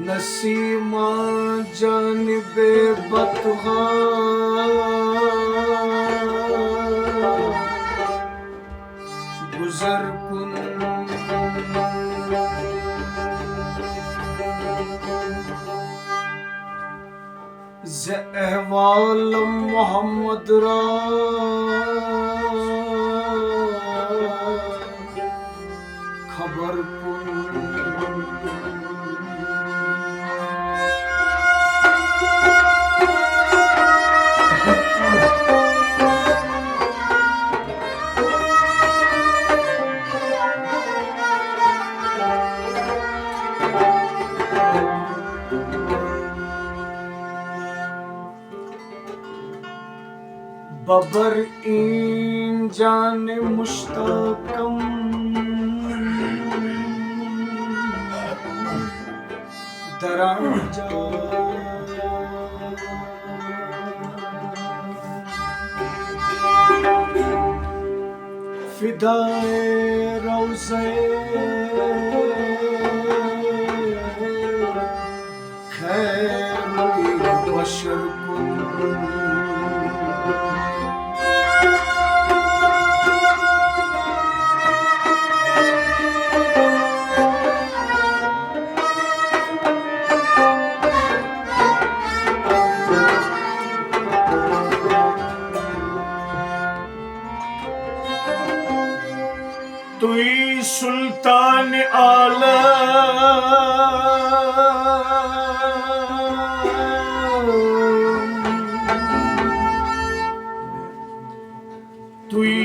नसीमा जानिबे बतहा गुजर कुन ज़ अहवाल मोहम्मद रा खबर कुन बबर इन जाने मुश्ताकम दराजा फिदाए रोज़े खैर बशर तुई सुल्तान आलम तुई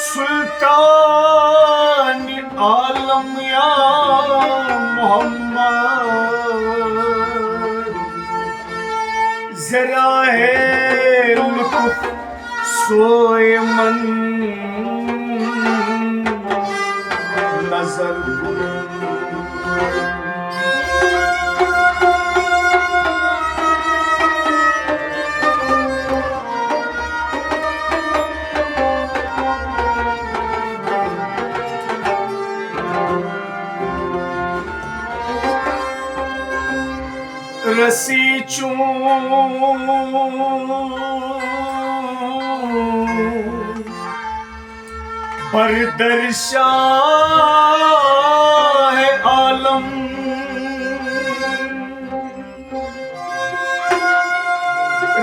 सुल्तान आलम या मोहम्मद जरा है लुत्फ सोए मन नजर रसी चूं पर दर्शाह आलम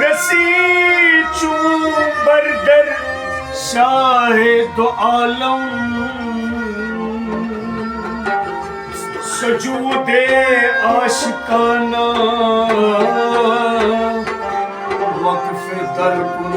रसी चूं बरदर शाह दो आलम सजूदे आशिकाना वक्फ दरकुन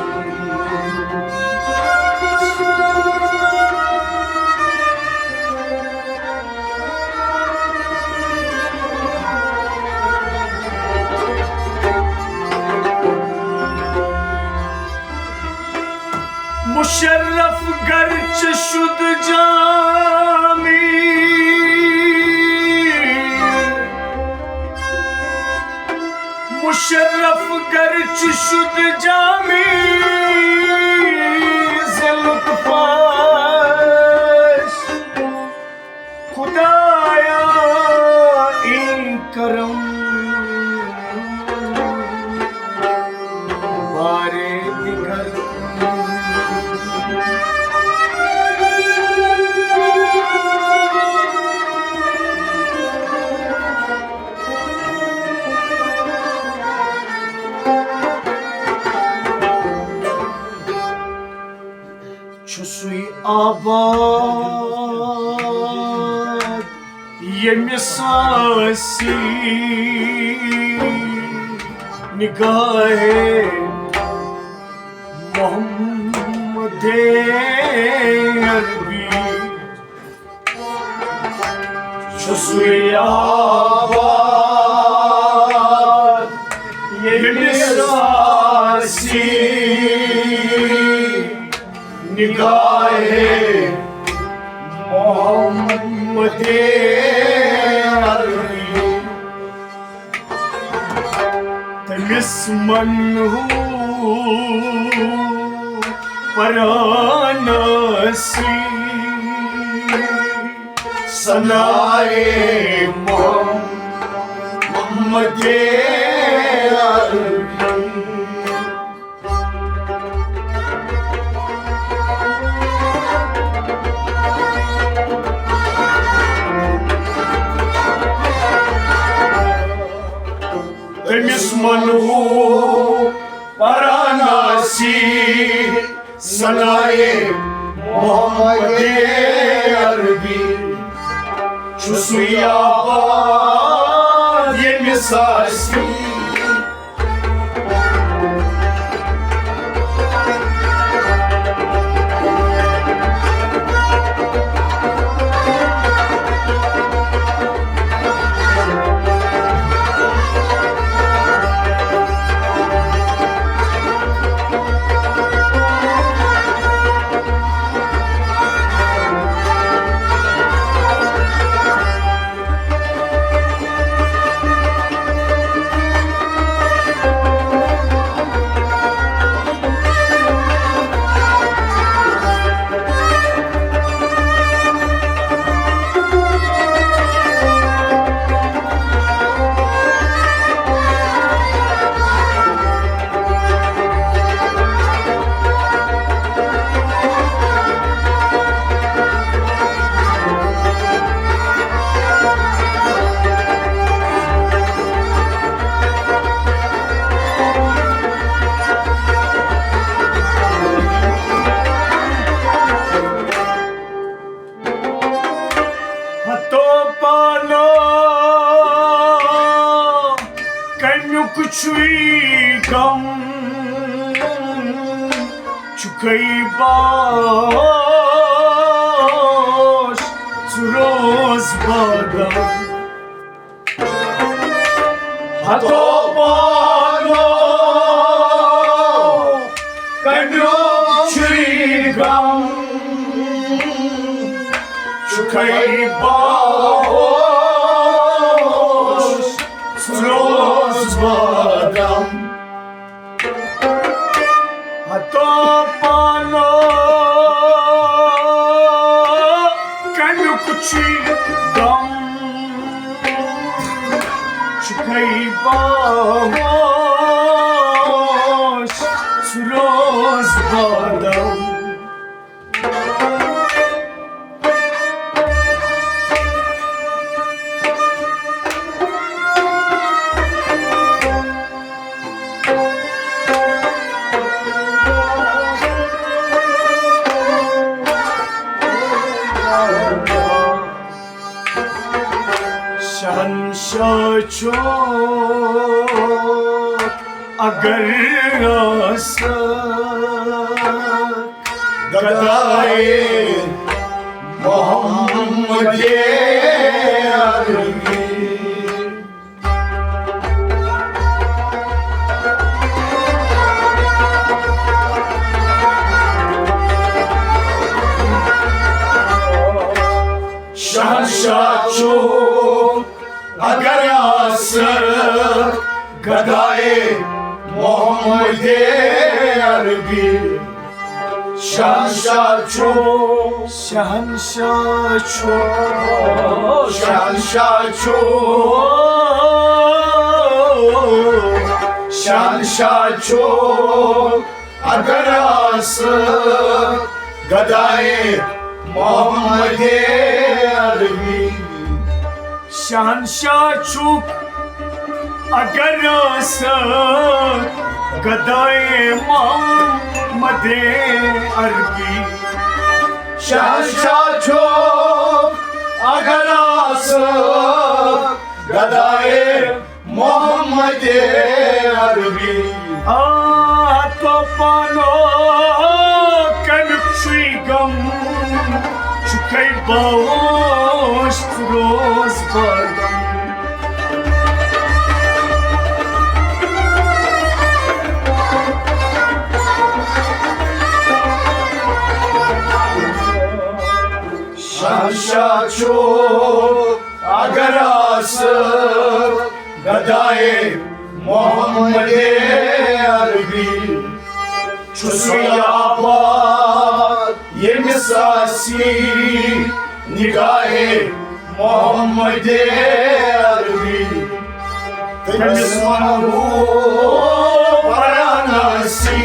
मुशर्रफ गर्च शुद जामी मुशर्रफ गर्च शुद जामी ज़ुल्फ़ाश खुदाया इन करम बारे दिगर छुसुई आबाद ये मिसासी निगाहे मोहम्मद अरबी छुसुई आबाद ये मिसासी निगाहे मोहम्मद अरबी तमिस मन परानसी सनाए मोहम्मद अरबी। तमिस मनहू परानासी सनाए मोहम्मद अरबी। छुसु याबाद येमिस आसी गम चुकई बाश रोज बादम हतो पालो कन्यो चुई गम चुकई बाश रोज बादम हतो पालो कन्यो कुची गम चुकई बाश रोज बादम शहंशाह अगर गदाए मोहम्मद अरबी। शहंशाह अगर आसर गदाए मोहम्मद अरबी। शहंशाह अगर आसर गदाए मोहम्मद अरबी। शहंशाह चुप अगर गदाए मोहम्मद अरबी। शहंशाह चुप अगर गदाए मोहम्मद अरबी। तो पानो कनक्शी गम चुकई बाश रोज बादम शहंशाह अगर गदाए मोहम्मद अरबी। छुसुयाबाद ये मिसासी निगाहे मोहम्मद अरबी तमिस वनहु वाराणसी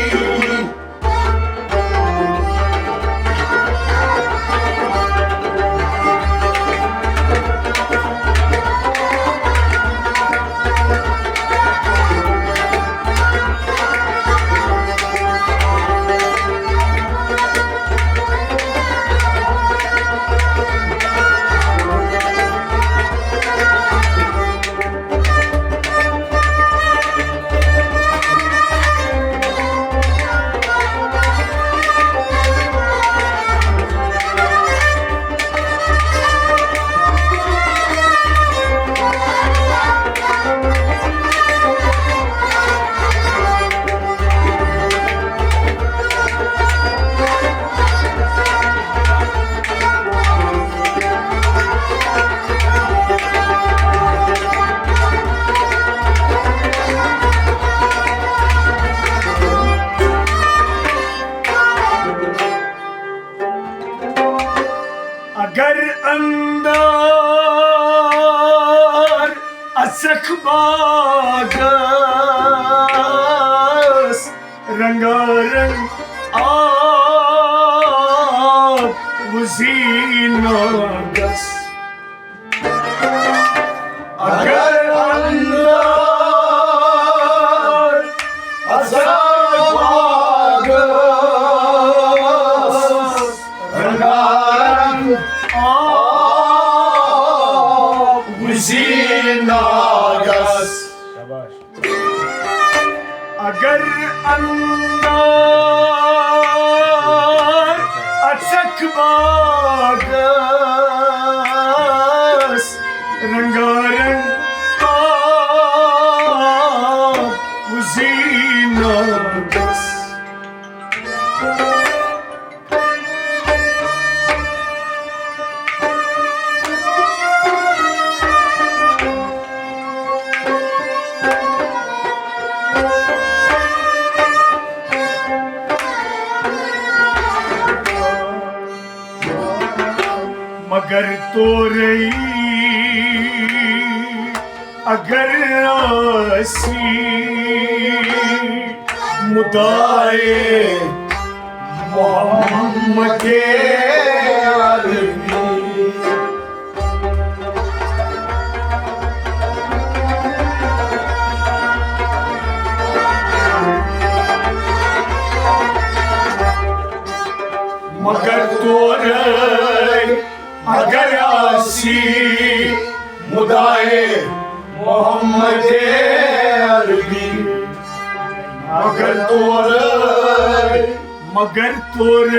अगर अंदर असख बागस रंगारंग आप वजीनागस अगर अंदर असख बागस रंगारंग Zinagas अगर अंदर अचक बागस रंगारंग Zinagas मगर तो रही अगर आसी मुदाए मोहम्मद अरबी मगर तो रही अगर आसी मुदाए मोहम्मद अरबी मगर तोर मगर तोर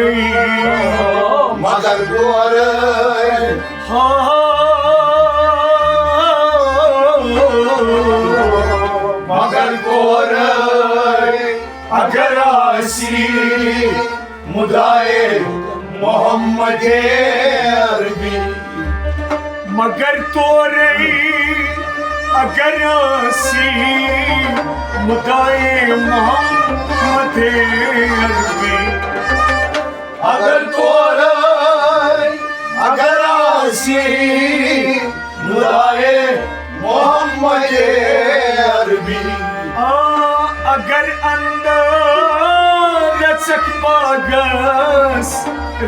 मगर तोर अगर आसी मुदाए मोहम्मद अरबी मगर तो रही अगर आसी मुदाए मोहम्मद अरबी अगर तो रही अगर आसी मुदाए मोहम्मद अरबी अगर अंदर रचक बागस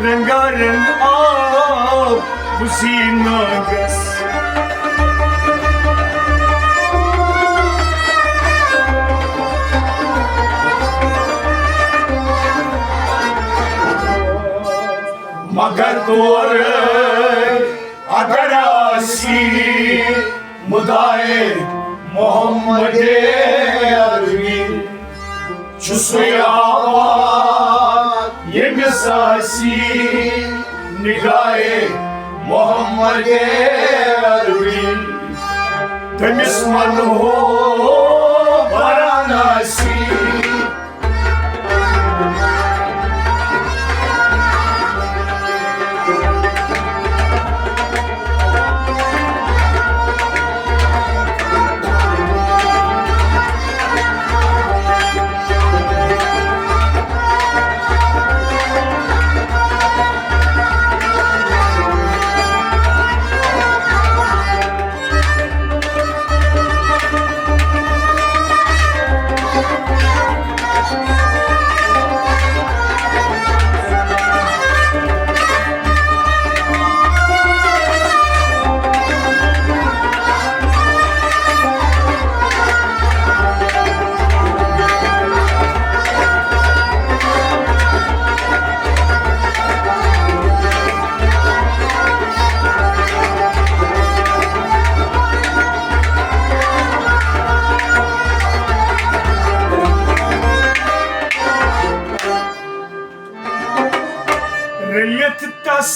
रंगारंग आप वजीनागस मगर तोर अगर आसी मुदाए मोहम्मद अरबी चुस्याबाद ये मिसासी निगाहे मोहम्मद अरबी तमिस वनहु वाराणसी रलियत तस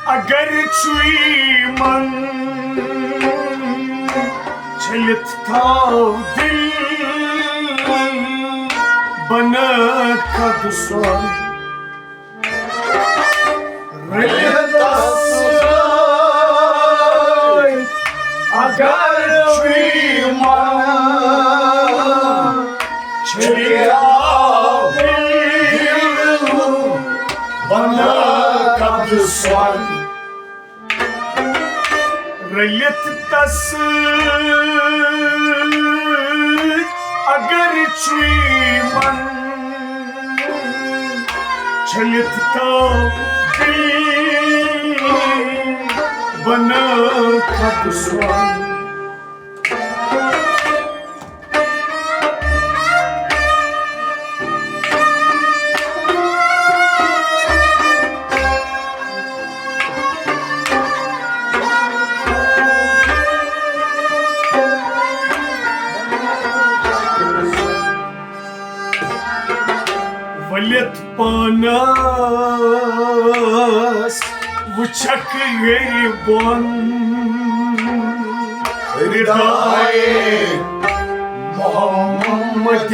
अगर छुई मन छलित था दिल बन कद स्वर रलियत तस अगर छुई मन छलित स्वर रलियत तस अगर छुई मन छलित तो दिल बन खत स्वर वलियत पानस वुचक गर बन हृदय मोहम्मद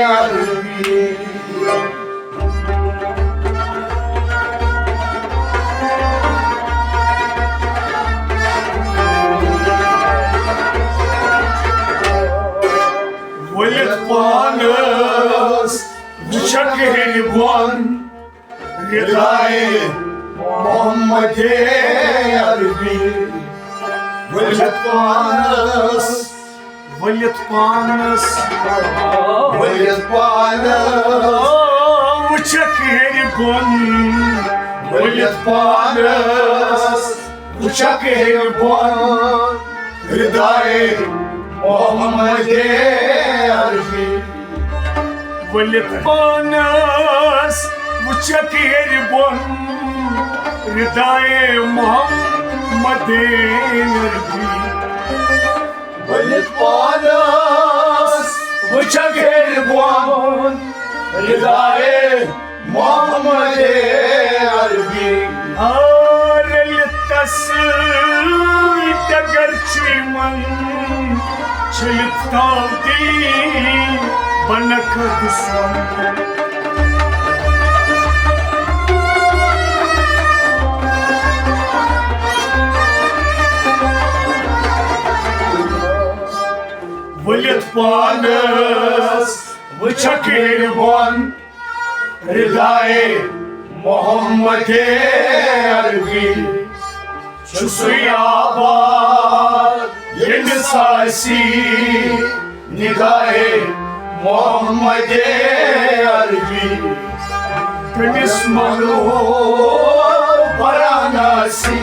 अरबी वलियत पानस वुचक गर बन हृदय मोहम्मद अरबी वलियत पानस वलियत पानस वुचक गर बन वलियत पानस वुचक गर बन हृदय मोहम्मद अरबी वलियत पानस वुचक गर बन हृदय मोहम्मद अरबी वलियत पानस वुचक गर बन हृदय मोहम्मद अरबी रलियत तस अगर छुई मन छलित तो दिल बन खत स्वर वलियत पानस वुचक गर बन हृदय मोहम्मद अरबी शुसुयाबाद सासी निगाहे मोहम्मद अरबी तमिस मनो वाराणसी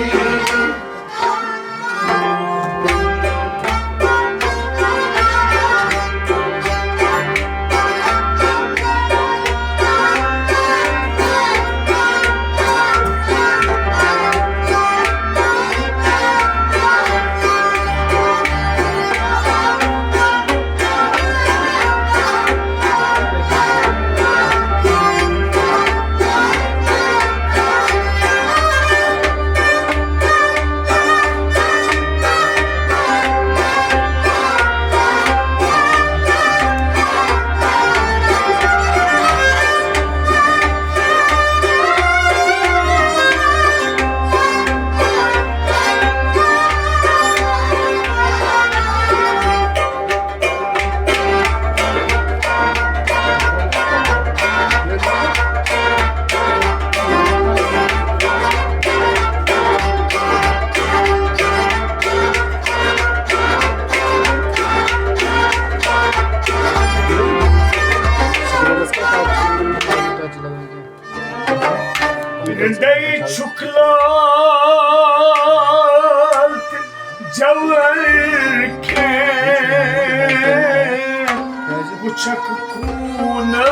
हृदय शुक्लात जवर के वुचक खूनस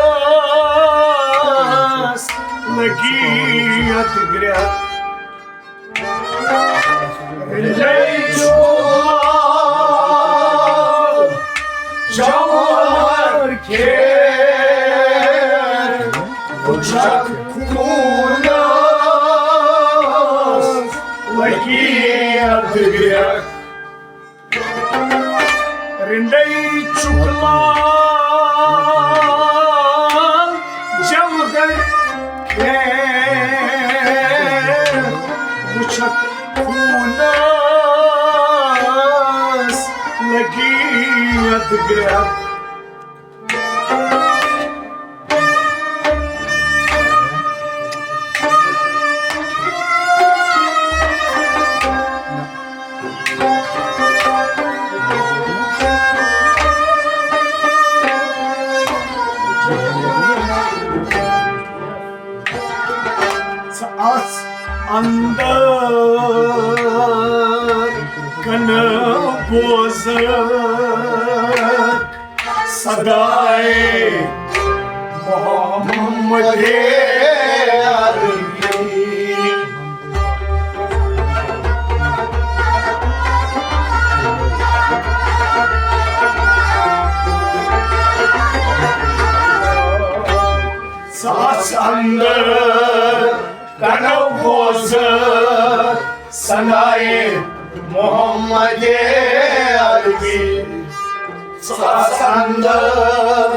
लगी अतग्रत हृदय शुक्लात जवर के Çakkunas Lagiyat grek Rindai çuklan Cevher ke Bu çakkunas Lagiyat grek Saat andar kana bozak Sadai Muhammed Arbi Saat andar kana bozak Sadai Muhammed Arbi Sasandar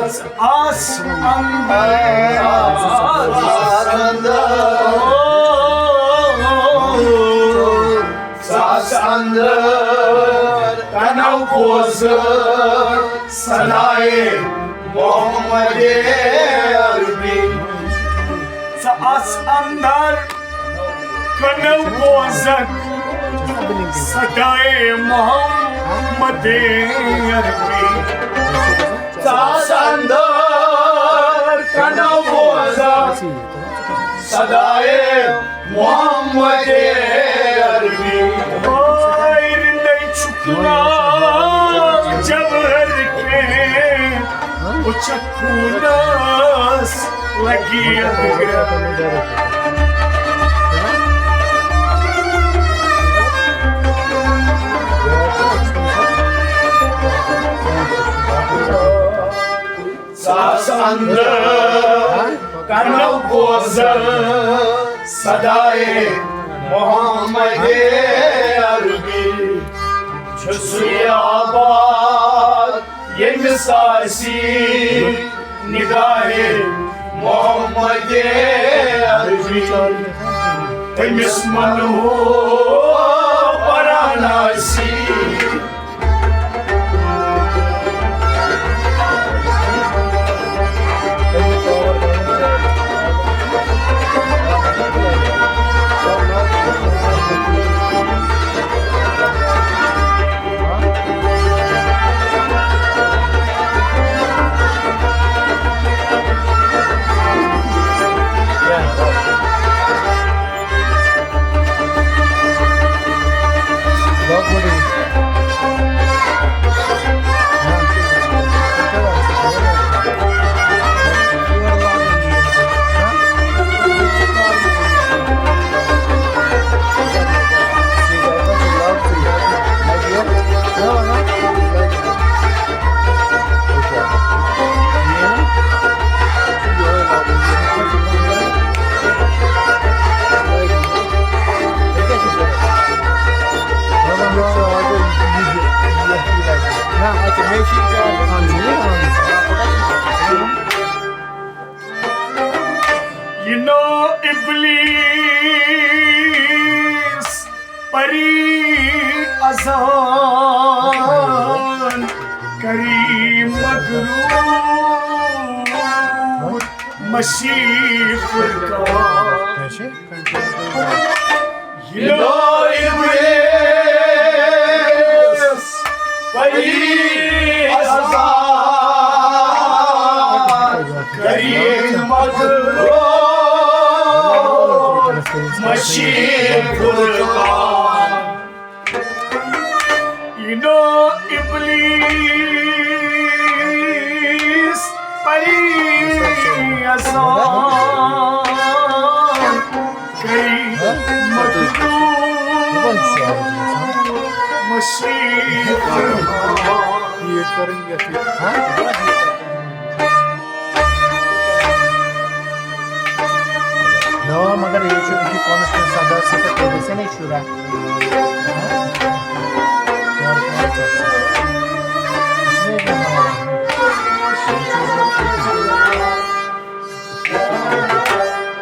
Sasandar Kanav Bozar Sadai Muhammed Arbi Sasandar Kanav Bozar Sadai Muhammed Arbi Sasandar Kanav Bozar Sadai Muhammed Arbi Rindai çuklan Cevher ke Bu çakkunas Lagiyat grek Sasandar Kanav Bozar Sadai Muhammed Arbi Çösüyabad Yemi Sarsi Nigahe Muhammed Arbi Temiz Manu Varanasi You know Iblis Pari Azan Kareem Magrur Mashif Furqan You know Iblis Pari Azan Kareem Magrur Mashif Furqan You know Iblis Pari Azan Kareem Magrur Mashif Furqan नहीं छुरा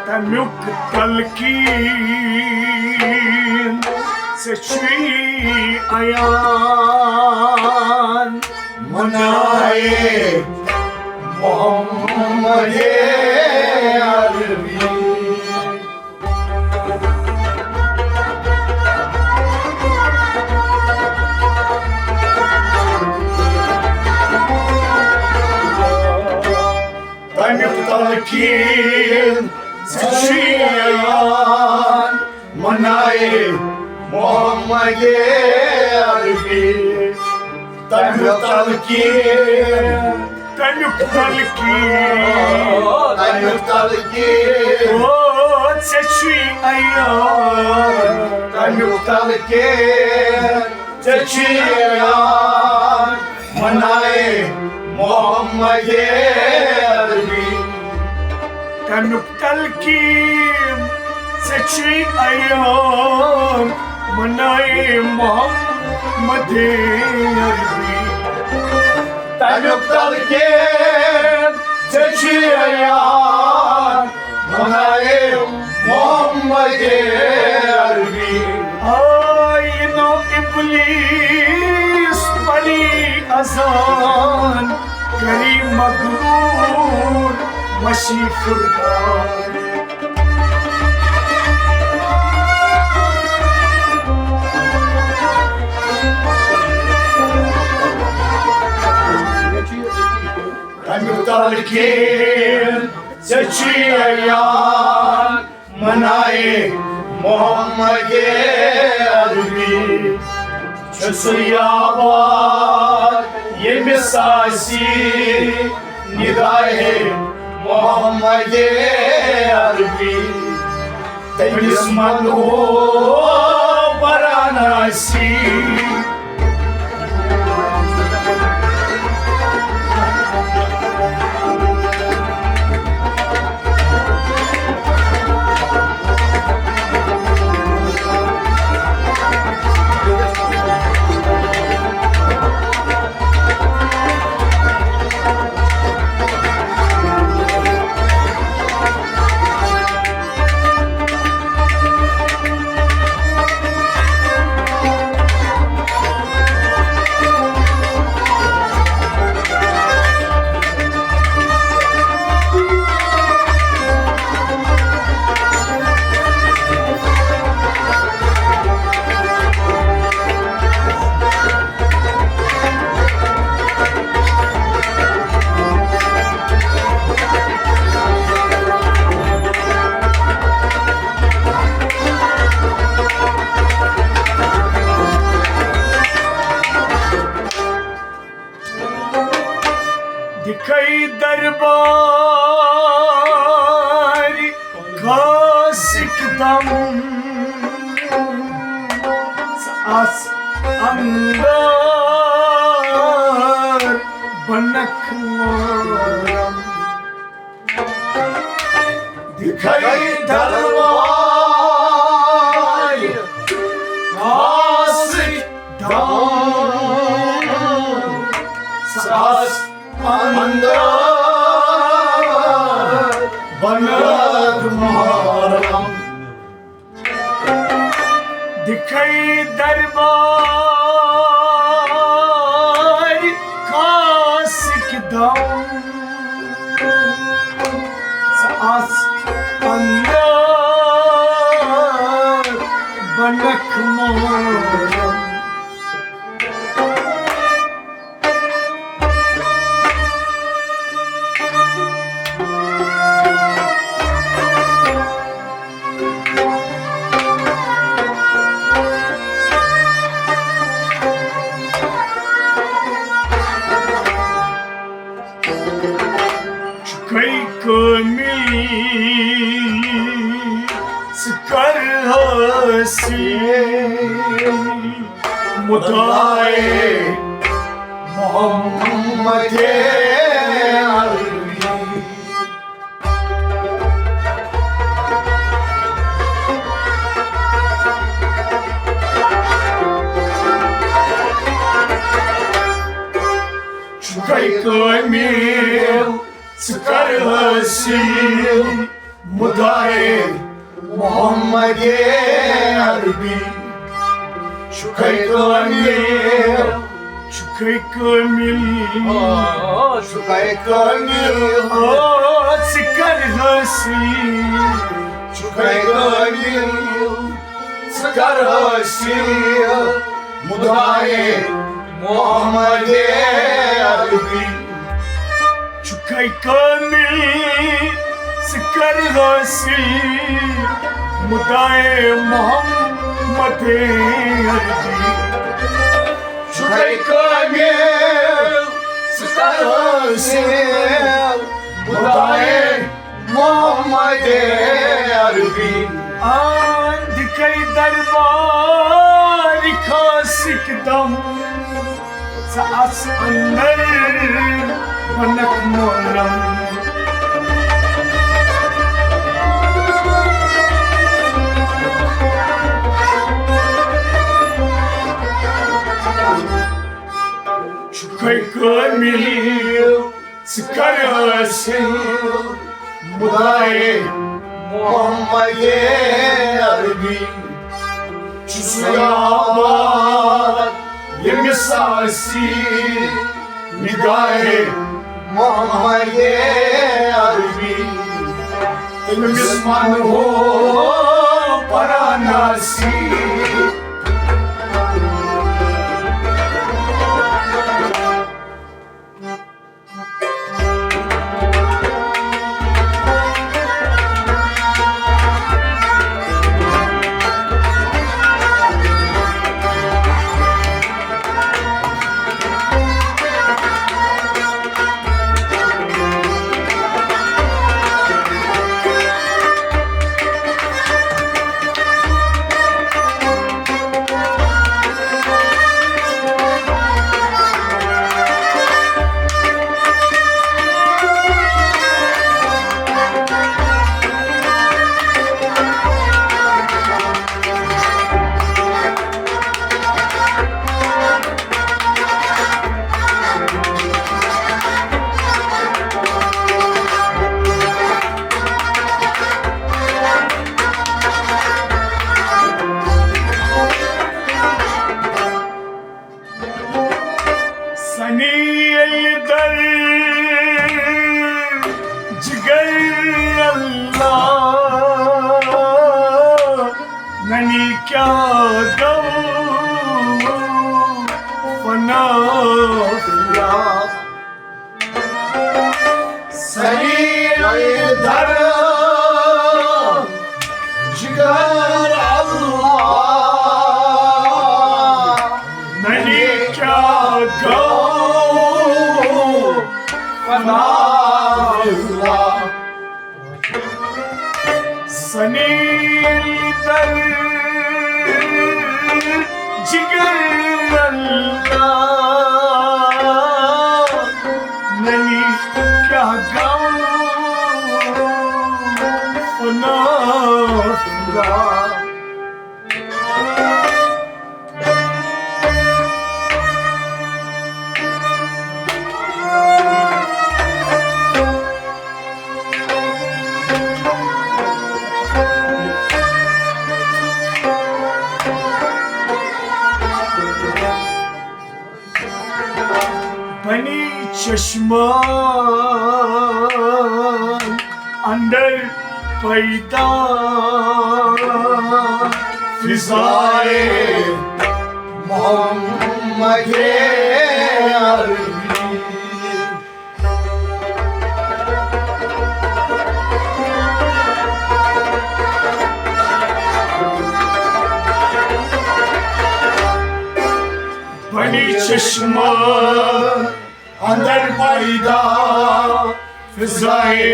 तनुक तलकीन से श्री अयान मनाए मोहम्मद अरबी तनुक तलकीन से श्री अयान मनाए मोहम्मद अरबी तनुक तलकीन तनुक तलकीन तनुक तलकीन ओ से श्री अयान तनुक तलकीन से श्री अयान मनाए मोहम्मद अरबी तनुक तलकीन से श्री अयान मनाए मोहम्मद अरबी तनुक तलकीन से श्री अयान मनाए मोहम्मद अरबी आइनो इब्लीस परी अजान करी मगरूर मशी फुरकान तनुक तलकीन से श्री अयान मनाए मोहम्मद अरबी छसुयाबाद ये मिसासी निगाहे मोहम्मद अरबी तमिस मनो वाराणसी दिखाई दरबार खास एकदम आस अंदर बनक मोरम दिखाई दरबार खास दाम सास अंदर बनक मोहरम दिखाई दरबार खास एकदम आस अंदर बनक मोरम कई को मिली कर हसी मुदाए मोहम्मद अरबी Çukay kamil Sıkar hasil Mudaye Mohammad अरबी Çukay kamil Çukay kamil शुक्र कमील Sıkar hasil शुक्र कमील सकर हसील मुदाए मोहम्मद अरबी Çukay kamil Sıkar hasil Mudaye Muhammed Arbi शुक्र कमील सकर हसील मुदाए मोहम्मद अरबी Dikey darbar kasikdam Saas andar banak moram Çukay kamil Sıkar hasil मुदाए Mohammad अरबी चुसयाबाद ये मिसासी निगाहे मोहम्मद अरबी मिसमान हो परानासी ननी क्या गऊ फना सही दर जिगर अल्लाह ननी क्या गऊ फना सनी दर जिगर अल्लाह ननी क्या गाऊं फना बनी चश्मान अंदर पैदा फिजाए मोहम्मद अरबी बनी चश्मान अंदर पैदा फिजाए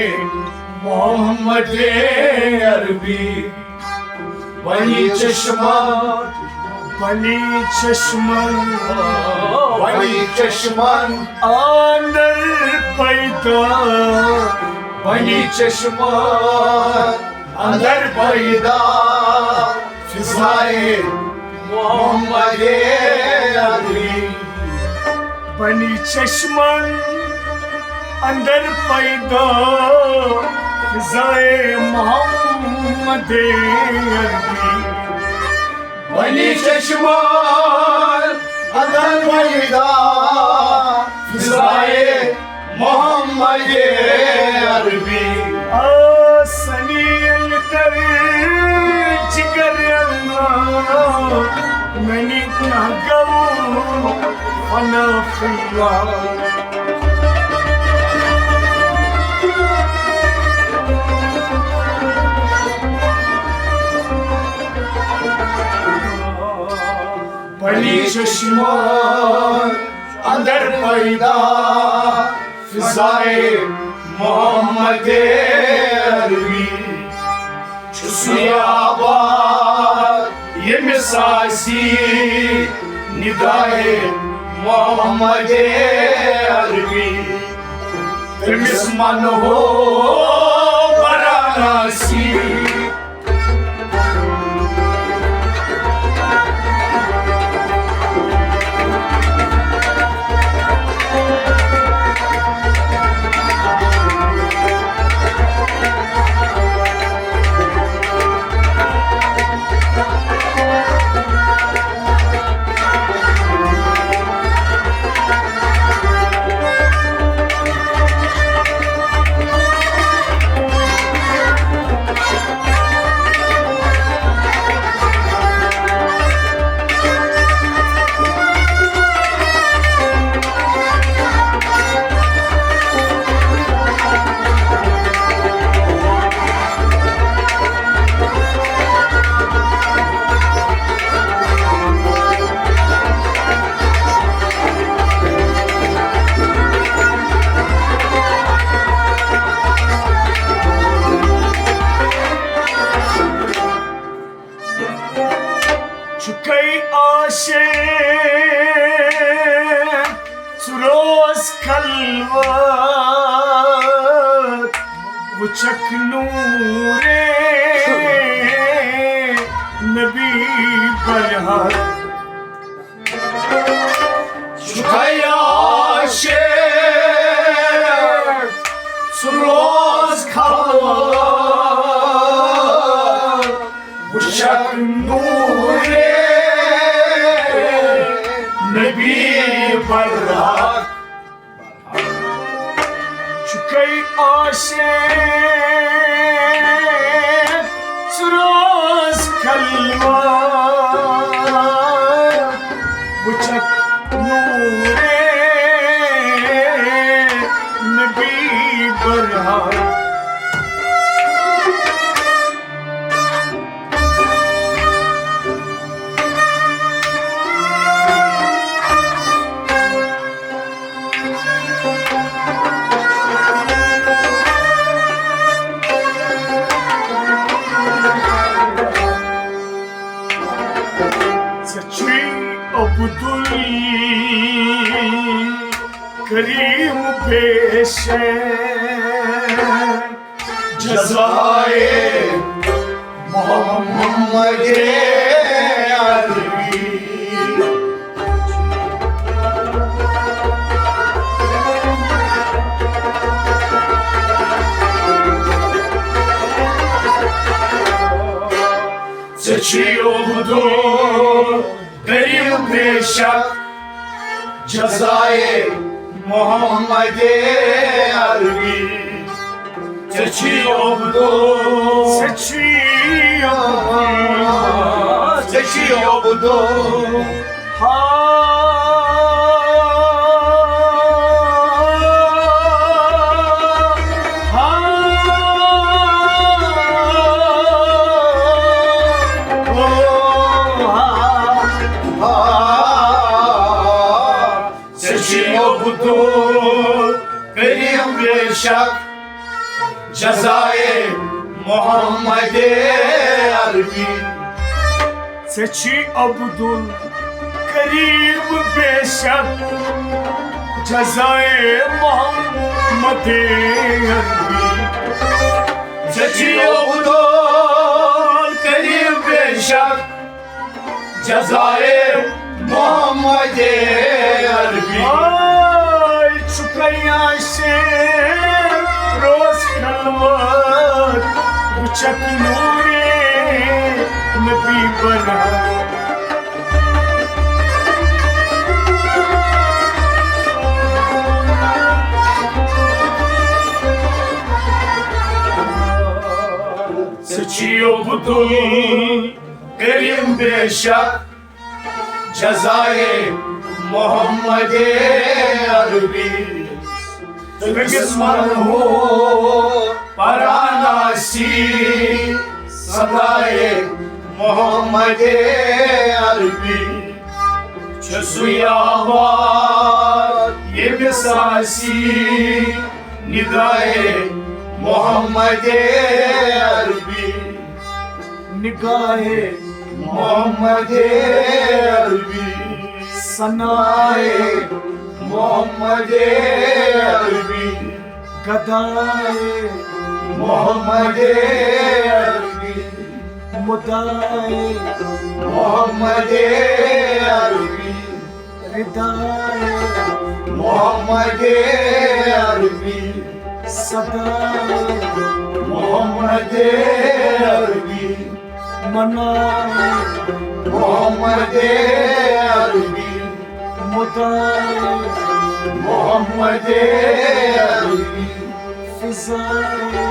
मोहम्मद अरबी बनी चश्मा बनी चश्मन बनी चश्मन अंदर पैदा बनी चश्मा अंदर पैदा फिजाए मोहम्मद अरबी बनी चश्मन अंदर पैदा फिजाए मोहम्मद अरबी बनी चश्मन अंदर पैदा फिजाए मोहम्मद अरबी सनील कर जिगर मैंने क्या गऊ अनफिया बनी चश्मन अंदर पैदा फिजाए मोहम्मद अरबी छुसियाबाद ये मिसासी निगाहे मोहम्मद अरबी मिसमान हो वाराणसी चुकई आशे सुरोज खलवत वचक नूरे नबी बरहत चुकया शे सुरोज खलवत वचक नूरे नबी बरहत चुकई आशे सुरोज खलवत वचक नूरे नबी बरहत सच्ची अब्दुल करीम पेश जज़ाए मोहम्मद अरबी सच्ची अब्दुल करीम बेशक जज़ाए मोहम्मद अरबी सच्ची अब्दुल सच्ची अब्दुल सच्ची अब्दुल करीम बेशक जज़ाए मोहम्मद अरबी सच्ची अब्दुल करीम बेशक जज़ाए मोहम्मद अरबी सच्ची अब्दुल करीम बेशक जज़ाए Muhammed Arabi. Ay çukaya şer roz kalvat bıçak nure nabi bana. Seçiyor budur Kerim beşak Cezayir Muhammed Arabi. Kısmanhu Paranasi Sadaye Muhammed Arabi. Çösuya var Yemesasi Nigahe Muhammed Arabi. Nigahe Muhammed Arabi. sanaye Muhammed Arabi. gadaye Muhammed Arabi. mudaye Muhammed Arabi. ridaye Muhammed Arabi. sadaye Muhammed Arabi. manaye Muhammed Arabi. mudaye Muhammed Arabi. fizaye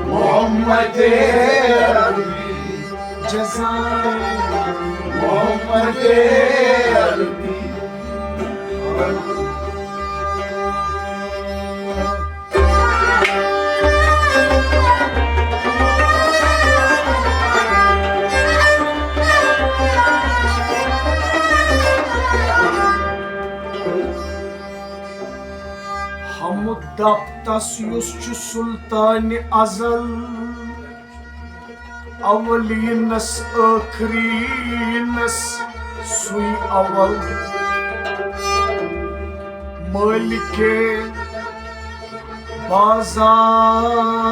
Muhammed Arabi. cezaye Muhammed Arabi. Hamudaptas yusçu sultani azal Avlinas akrinas suy aval Malike bazaro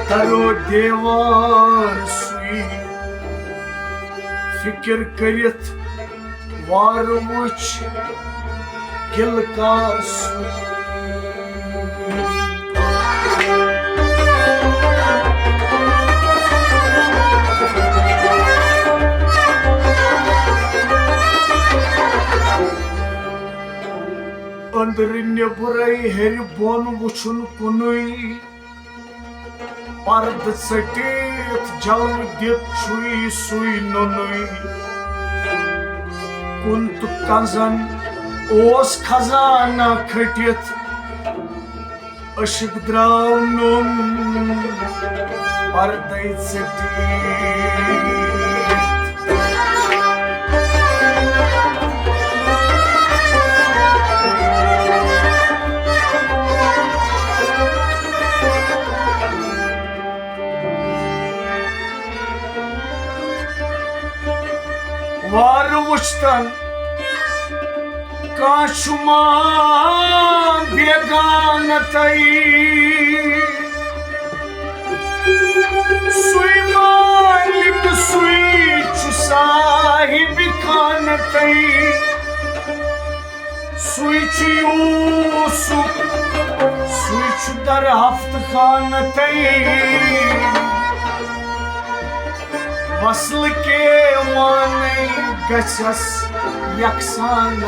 Taro devar suy Fikir karit varmuş Gilkar suy Andrinne burayı her bon vuçun kunuy Pard satit jalv dit çuy suy nunuy Kuntu kazan Os khazana khatit Işık draunun Parday satit Var uçtan Kaşman beganatayı Suy malik suy çu sahibi kanatayı Suy çu Yusuf Suy çu dar haftı kanatayı Vasıl ke vanay gachas yaksanatayı